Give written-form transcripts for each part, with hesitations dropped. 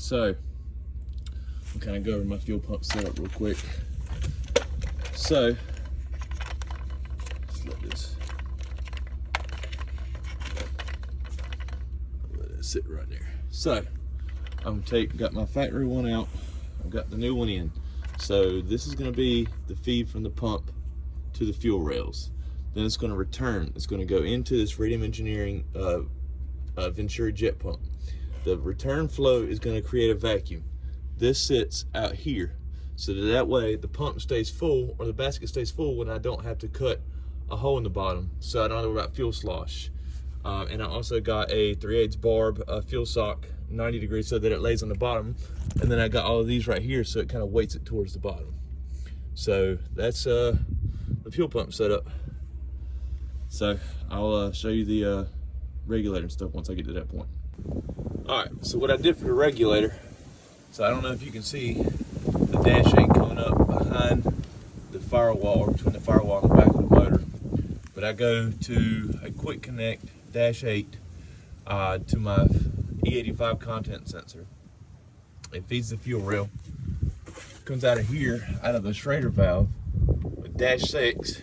So I'll kind of go over my fuel pump setup real quick. So let's let it sit right there. So I'm got my factory one out, I've got the new one in. So this is going to be the feed from the pump to the fuel rails. Then it's going to return. It's going to go into this Radium Engineering Venturi jet pump. The return flow is going to create a vacuum. This sits out here, so that way the pump stays full, or the basket stays full, when I don't have to cut a hole in the bottom, so I don't know about fuel slosh. And I also got a 3/8 barb fuel sock, 90 degrees, so that it lays on the bottom. And then I got all of these right here, so it kind of weights it towards the bottom. So that's the fuel pump setup. So I'll show you the regulator and stuff once I get to that point. All right, so what I did for the regulator, so I don't know if you can see the dash 8 coming up behind the firewall, or between the firewall and the back of the motor. But I go to a quick connect dash 8 to my E85 content sensor. It feeds the fuel rail. Comes out of here, out of the Schrader valve, with dash 6,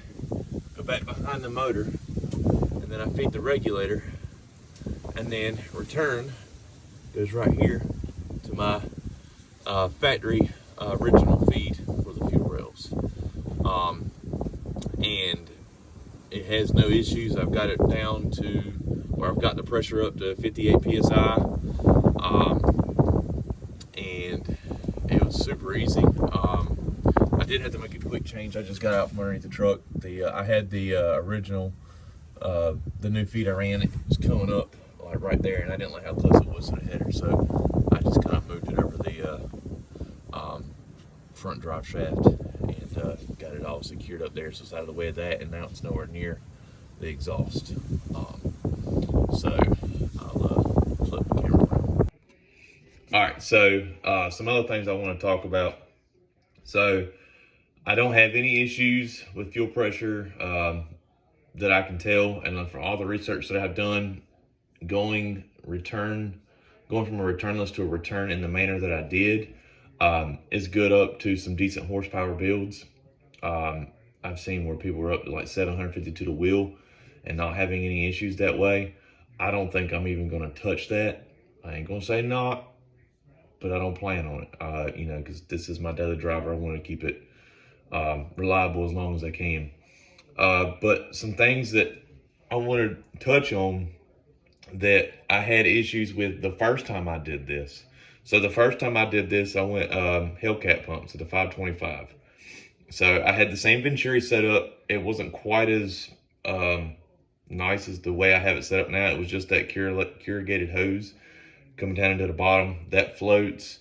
go back behind the motor, and then I feed the regulator, and then return goes right here to my factory original feed for the fuel rails. And it has no issues. I've got it down to where I've got the pressure up to 58 psi, and it was super easy. I did have to make a quick change. I just got out from underneath the truck. I had the original, the new feed I ran, it was coming up like right there, and I didn't like how close it was to the header, so I just kind of moved it over the front drive shaft, and got it all secured up there, so it's out of the way of that, and now it's nowhere near the exhaust. So I'll flip the camera around. All right, so some other things I want to talk about. So I don't have any issues with fuel pressure that I can tell, and from all the research that I've done, going from a returnless to a return in the manner that I did is good up to some decent horsepower builds. I've seen where people are up to like 752 to the wheel and not having any issues that way. I don't think I'm even going to touch that. I ain't going to say not, but I don't plan on it, you know, because this is my daily driver. I want to keep it reliable as long as I can. But some things that I want to touch on that I had issues with the first time I did this. So the first time I did this, I went Hellcat pumps at the 525. So I had the same Venturi set up. It wasn't quite as nice as the way I have it set up now. It was just that corrugated hose coming down into the bottom that floats.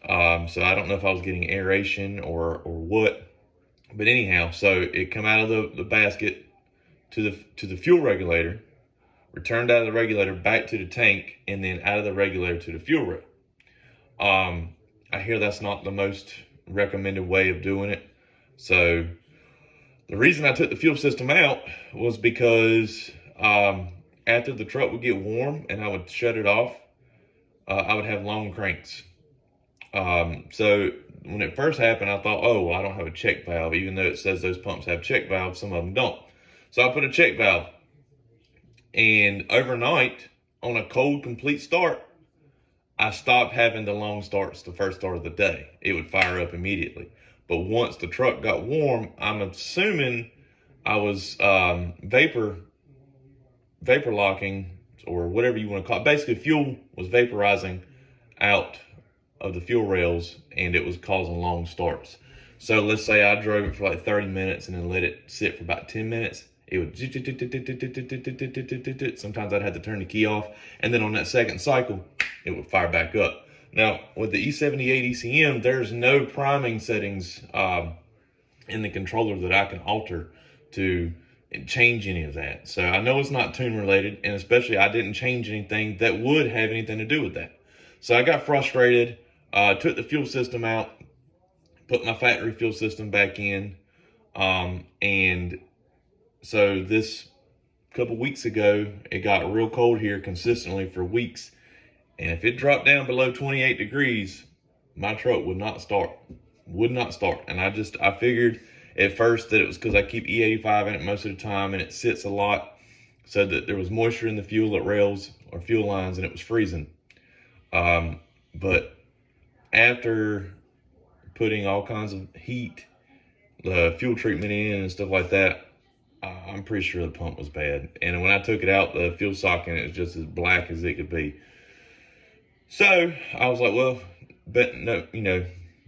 So I don't know if I was getting aeration or what, but anyhow, so it come out of the basket to the fuel regulator, returned out of the regulator back to the tank, and then out of the regulator to the fuel rail. I hear that's not the most recommended way of doing it. So the reason I took the fuel system out was because after the truck would get warm and I would shut it off, I would have long cranks. So when it first happened, I thought, oh, well, I don't have a check valve, even though it says those pumps have check valves, some of them don't. So I put a check valve, and overnight on a cold, complete start, I stopped having the long starts the first start of the day. It would fire up immediately. But once the truck got warm, I'm assuming I was vapor locking, or whatever you want to call it. Basically, fuel was vaporizing out of the fuel rails, and it was causing long starts. So let's say I drove it for like 30 minutes and then let it sit for about 10 minutes. It would, sometimes I'd have to turn the key off, and then on that second cycle, it would fire back up. Now, with the E78 ECM, there's no priming settings in the controller that I can alter to change any of that. So I know it's not tune related, and especially I didn't change anything that would have anything to do with that. So I got frustrated, took the fuel system out, put my factory fuel system back in, and so this couple weeks ago, it got real cold here consistently for weeks, And if it dropped down below 28 degrees, my truck would not start. And I figured at first that it was because I keep E85 in it most of the time and it sits a lot, so that there was moisture in the fuel at rails or fuel lines and it was freezing. But after putting all kinds of heat, the fuel treatment in and stuff like that, I'm pretty sure the pump was bad. And when I took it out, the fuel socket, it was just as black as it could be. So I was like, well, but no,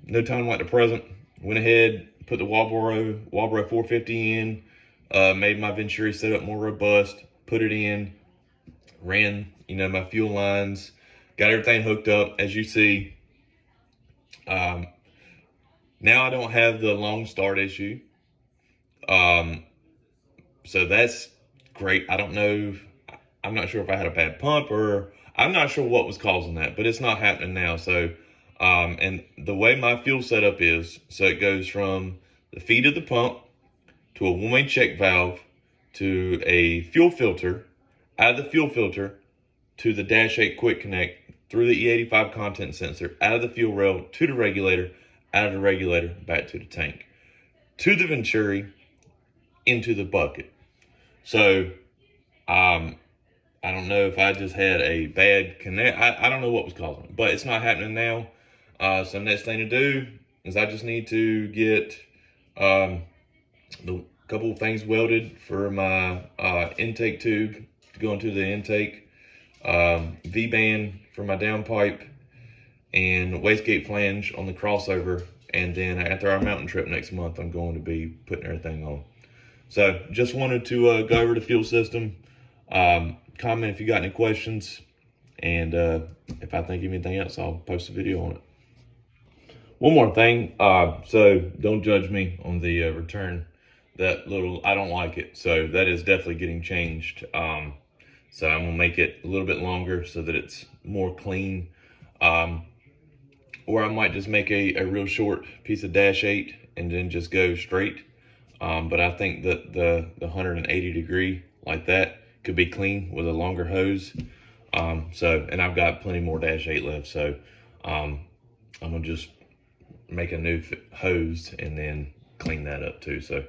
no time like the present. Went ahead, put the Walbro 450 in, made my Venturi setup more robust, put it in, ran, my fuel lines, got everything hooked up, as you see. Now I don't have the long start issue. So that's great. I don't know. I'm not sure if I had a bad pump, or I'm not sure what was causing that, but it's not happening now. So, and the way my fuel setup is, so it goes from the feed of the pump to a one-way check valve to a fuel filter, out of the fuel filter to the Dash 8 Quick Connect, through the E85 content sensor, out of the fuel rail to the regulator, out of the regulator back to the tank, to the Venturi, into the bucket. So I don't know if I just had a bad connect. I don't know what was causing it, but it's not happening now. So next thing to do is I just need to get the couple of things welded for my intake tube to go into the intake, V-band for my downpipe, and wastegate flange on the crossover. And then after our mountain trip next month, I'm going to be putting everything on. So just wanted to go over the fuel system. Comment if you got any questions, and if I think of anything else, I'll post a video on it. One more thing, so don't judge me on the return. That little, I don't like it, so that is definitely getting changed. So I'm gonna make it a little bit longer so that it's more clean. Or I might just make a real short piece of Dash 8 and then just go straight. But I think that the 180 degree like that could be clean with a longer hose. And I've got plenty more Dash 8 left, so I'm gonna just make a new hose and then clean that up too. So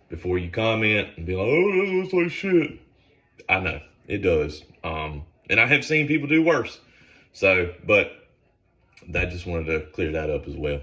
before you comment and be like, oh, that looks like shit, I know it does. And I have seen people do worse. So, but I just wanted to clear that up as well.